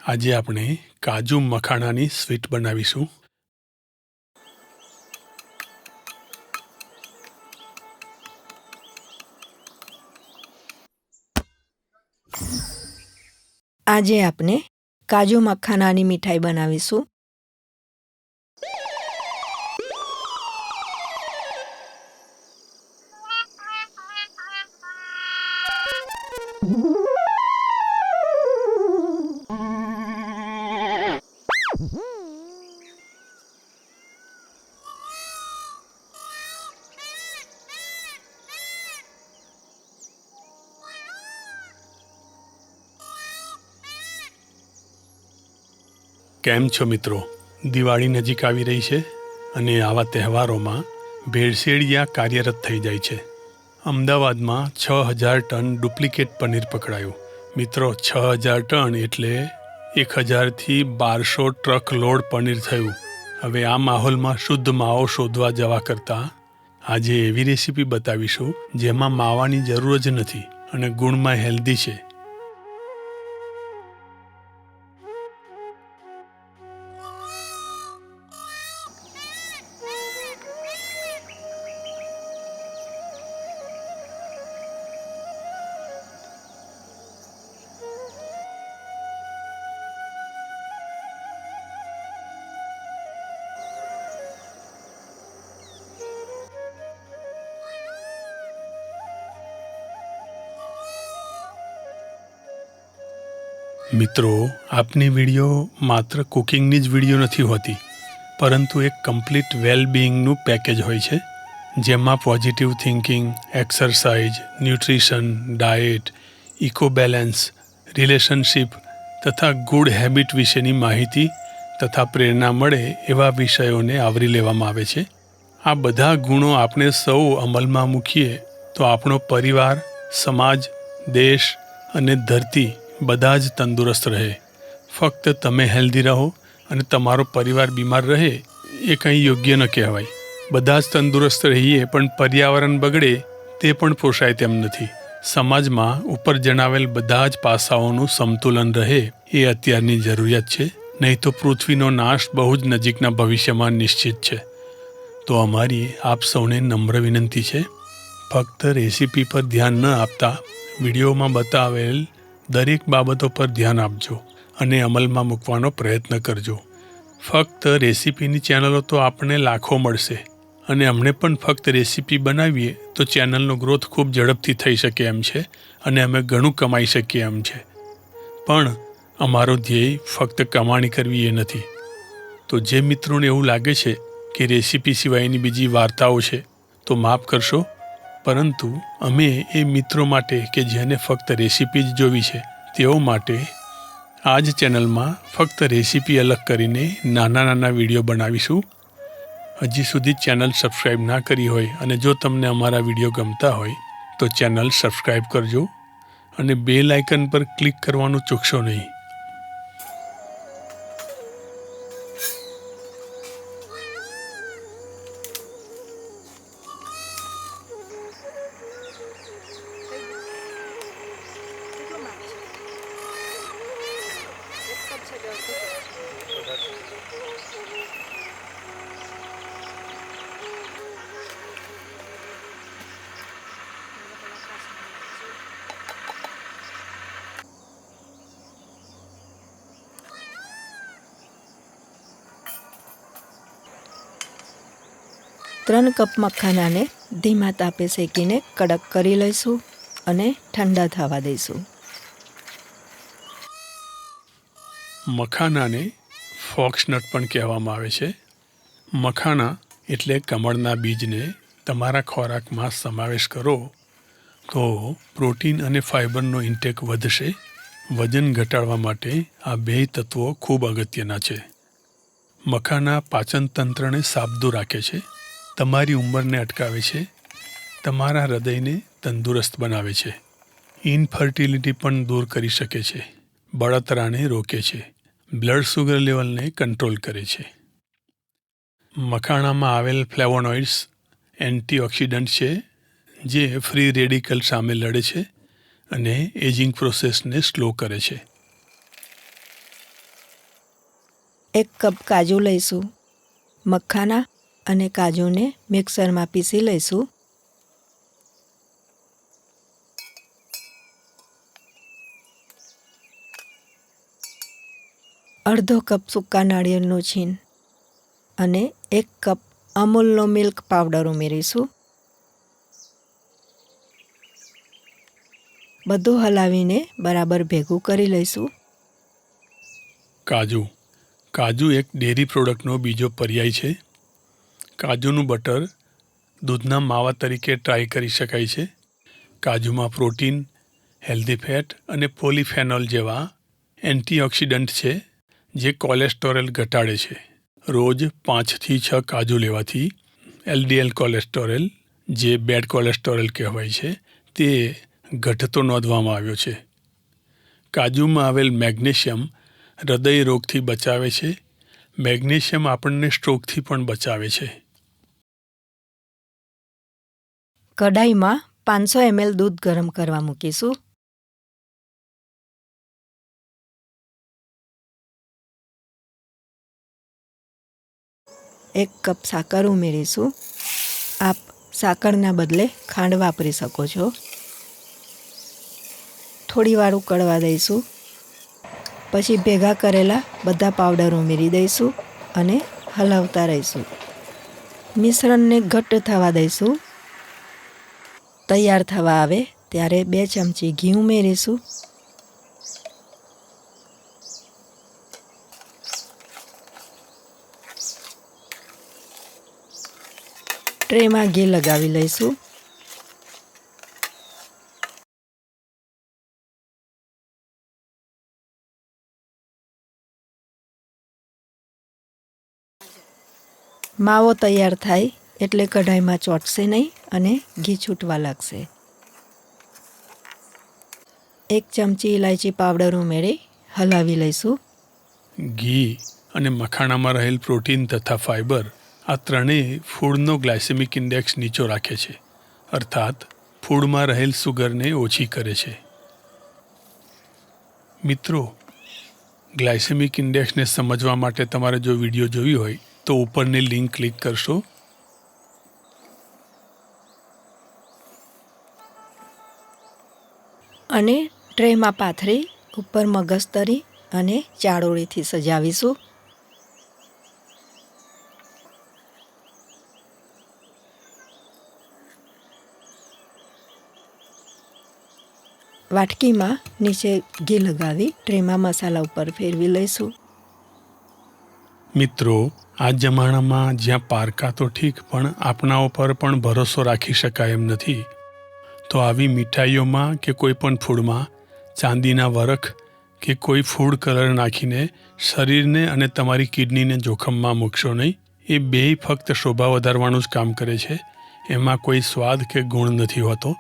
આજે આપણે કાજુ મખાણાની સ્વીટ બનાવીશું. આજે આપણે કાજુ મખાનાની મીઠાઈ બનાવીશું. કેમ છો મિત્રો? દિવાળી નજીક આવી રહી છે અને આવા તહેવારોમાં ભેળસેળિયા કાર્યરત થઈ જાય છે. અમદાવાદમાં 6000 ટન ડુપ્લિકેટ પનીર પકડાયું. મિત્રો, 6000 ટન એટલે 1000થી 1200 ટ્રક લોડ પનીર થયું. હવે આ માહોલમાં શુદ્ધ માવો શોધવા જવા કરતાં આજે એવી રેસીપી બતાવીશું જેમાં માવાની જરૂર જ નથી અને ગુણમાં હેલ્ધી છે. મિત્રો, આપની વિડીયો માત્ર કુકિંગની જ વિડીયો નથી હોતી, પરંતુ એક કમ્પ્લીટ વેલબિંગનું પેકેજ હોય છે, જેમાં positive thinking, exercise, nutrition, diet, eco balance, relationship તથા ગુડ હેબિટ વિશેની માહિતી તથા પ્રેરણા મળે એવા વિષયોને આવરી લેવામાં આવે છે. આ બધા ગુણો આપણે સૌ અમલમાં મૂકીએ તો આપણો પરિવાર, સમાજ, દેશ અને ધરતી બધા જ તંદુરસ્ત રહે. ફક્ત તમે હેલ્ધી રહો અને તમારો પરિવાર બીમાર રહે એ કંઈ યોગ્ય ન કહેવાય. બધા જ તંદુરસ્ત રહીએ પણ પર્યાવરણ બગડે તે પણ પોષાય તેમ નથી. સમાજમાં ઉપર જણાવેલ બધા જ પાસાઓનું સંતુલન રહે એ અત્યારની જરૂરિયાત છે, નહીં તો પૃથ્વીનો નાશ બહુ જ નજીકના ભવિષ્યમાં નિશ્ચિત છે. તો અમારી આપ સૌને નમ્ર વિનંતી છે, ફક્ત રેસીપી પર ધ્યાન ન આપતા વિડીયોમાં બતાવેલ દરેક બાબતો પર ધ્યાન આપજો અને અમલમાં મૂકવાનો પ્રયત્ન કરજો. ફક્ત રેસીપીની ચેનલો તો આપણને લાખો મળશે અને અમને પણ ફક્ત રેસીપી બનાવીએ તો ચેનલનો ગ્રોથ ખૂબ ઝડપથી થઈ શકે એમ છે અને અમે ઘણું કમાઈ શકીએ એમ છે. પણ અમારો ધ્યેય ફક્ત કમાણી કરવી એ નથી. તો જે મિત્રોને એવું લાગે છે કે રેસીપી સિવાયની બીજી વાર્તાઓ છે તો માફ કરશો, પરંતુ અમે એ મિત્રો માટે કે જેને ફક્ત રેસીપી જ જોવી છે તેઓ માટે આ જ ચેનલમાં ફક્ત રેસીપી અલગ કરીને નાના વિડીયો બનાવીશું. હજી સુધી ચેનલ સબસ્ક્રાઈબ ના કરી હોય અને જો તમને અમારા વિડીયો ગમતા હોય તો ચેનલ સબસ્ક્રાઈબ કરજો અને બેલ આઇકન પર ક્લિક કરવાનું ચૂકશો નહીં. ત્રણ કપ મખાનાને ધીમા તાપે શેકીને કડક કરી લઈશું અને ઠંડા થવા દઈશું. મખાનાને ફોક્સનટ પણ કહેવામાં આવે છે. મખાના એટલે કમળના બીજને તમારા ખોરાકમાં સમાવેશ કરો તો પ્રોટીન અને ફાઇબરનો ઇન્ટેક વધશે. વજન ઘટાડવા માટે આ બે તત્વો ખૂબ અગત્યના છે. મખાના પાચન તંત્રને સાબદું રાખે છે, તમારી ઉંમરને અટકાવે છે, તમારા હૃદયને તંદુરસ્ત બનાવે છે, ઇનફર્ટિલિટી પણ દૂર કરી શકે છે, બળતરાને રોકે છે, બ્લડ સુગર લેવલને કંટ્રોલ કરે છે. મખાણામાં આવેલ ફ્લેવોનોઇડ્સ એન્ટીઓક્સિડન્ટ છે જે ફ્રી રેડિકલ સામે લડે છે અને એજિંગ પ્રોસેસને સ્લો કરે છે. 1 કપ કાજુ લઈશું. મખાના અને કાજુને મિક્સરમાં પીસી લઈશું. અડધો કપ સૂકા નાળિયેરનું છીણ અને 1 કપ અમૂલનો મિલ્ક પાવડર ઉમેરીશું. બધું હલાવીને બરાબર ભેગું કરી લઈશું. કાજુ એક ડેરી પ્રોડક્ટનો બીજો પર્યાય છે. કાજુનું બટર દૂધના માવા તરીકે ટ્રાય કરી શકાય છે. કાજુમાં પ્રોટીન, હેલ્ધી ફેટ અને પોલિફેનોલ જેવા એન્ટીઓક્સિડન્ટ છે જે કોલેસ્ટેરોલ ઘટાડે છે. રોજ 5 થી 6 કાજુ લેવાથી એલડીએલ કોલેસ્ટેરોલ, જે બેડ કોલેસ્ટેરોલ કહેવાય છે, તે ઘટતો નોંધવામાં આવ્યો છે. કાજુમાં આવેલ મેગ્નેશિયમ હૃદય રોગથી બચાવે છે. મેગ્નેશિયમ આપણને સ્ટ્રોકથી પણ બચાવે છે. કઢાઈમાં 500 ml દૂધ ગરમ કરવા મૂકીશું. એક કપ સાકર ઉમેરીશું. આપ સાકરના બદલે ખાંડ વાપરી શકો છો. થોડી વાર ઉકળવા દઈશું. પછી ભેગા કરેલા બધા પાવડર ઉમેરી દઈશું અને હલાવતા રહીશું. મિશ્રણને ઘટ્ટ થવા દઈશું. તૈયાર થવા આવે ત્યારે 2 ચમચી ઘી ઉમેરીશું. ટ્રેમાં ઘી લગાવી લઈશું. માવો તૈયાર થાય એટલે કઢાઈમાં ચોંટશે નહીં અને ઘી છૂટવા લાગશે. 1 ચમચી ઇલાયચી પાવડર ઉમેરી હલાવી લઈશું. ઘી અને મખાણામાં રહેલ પ્રોટીન તથા ફાઇબર આ ત્રણેય ફૂડનો ગ્લાયસેમિક ઇન્ડેક્સ નીચો રાખે છે, અર્થાત ફૂડમાં રહેલ સુગરને ઓછી કરે છે. મિત્રો, ગ્લાયસેમિક ઇન્ડેક્સને સમજવા માટે તમારે જો વિડીયો જોવી હોય તો ઉપરની લિંક ક્લિક કરશો. અને ટ્રેમાં પાથરી ઉપર મગજતરી અને ચાળોળીથી સજાવીશું. વાટકીમાં નીચે ઘી લગાવી ટ્રેમાં મસાલા ઉપર ફેરવી લઈશું. મિત્રો, આ જમાનામાં જ્યાં પારકા તો ઠીક પણ આપણા ઉપર પણ ભરોસો રાખી શકાય એમ નથી. તો આવી મીઠાઈઓમાં કે કોઈ પણ ફૂડમાં ચાંદીના વરખ કે કોઈ ફૂડ કલર નાખીને શરીરને અને તમારી કિડનીને જોખમમાં મૂકશો નહીં. એ બેય ફક્ત શોભા વધારવાનું જ કામ કરે છે. એમાં કોઈ સ્વાદ કે ગુણ નથી હોતો.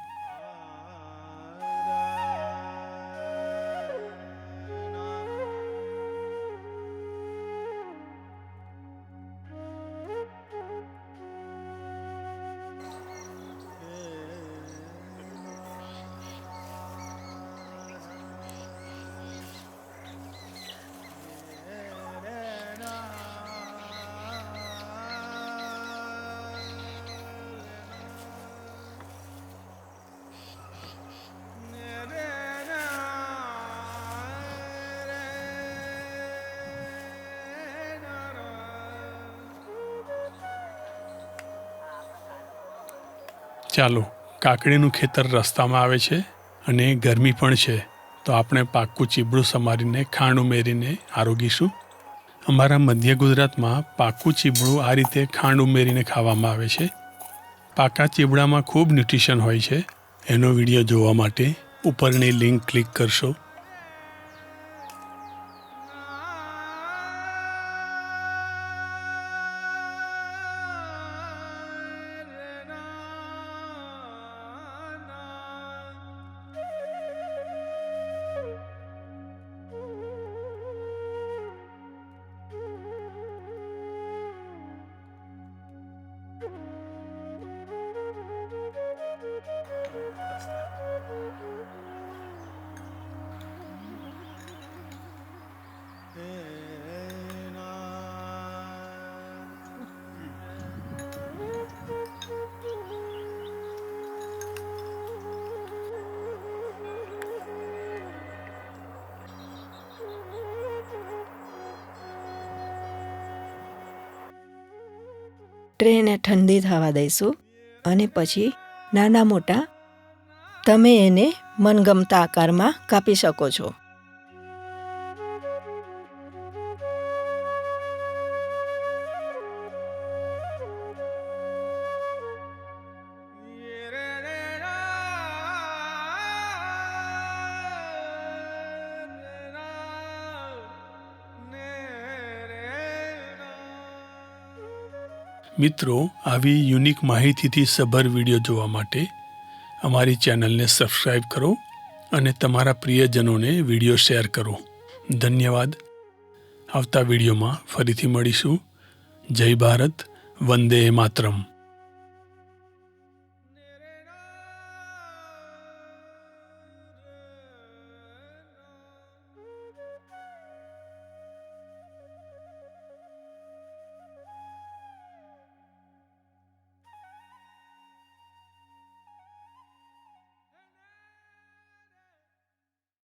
ચાલો, કાકડીનું ખેતર રસ્તામાં આવે છે અને ગરમી પણ છે, તો આપણે પાક્કું ચીબડું સમારીને ખાંડ ઉમેરીને આરોગીશું. અમારા મધ્ય ગુજરાતમાં પાક્કું ચીબડું આ રીતે ખાંડ ઉમેરીને ખાવામાં આવે છે. પાકા ચીબડામાં ખૂબ ન્યુટ્રિશન હોય છે. એનો વિડીયો જોવા માટે ઉપરની લિંક ક્લિક કરશો. ટ્રેને ઠંડી થવા દઈશું અને પછી નાના મોટા તમે એને મનગમતા આકારમાં કાપી શકો છો. મિત્રો, આવી યુનિક માહિતીથી સભર વિડીયો જોવા માટે અમારી ચેનલને સબસ્ક્રાઈબ કરો અને તમારા પ્રિયજનોને વિડીયો શેર કરો. ધન્યવાદ. આવતા વિડીયોમાં ફરીથી મળીશું. જય ભારત. વંદે માતરમ.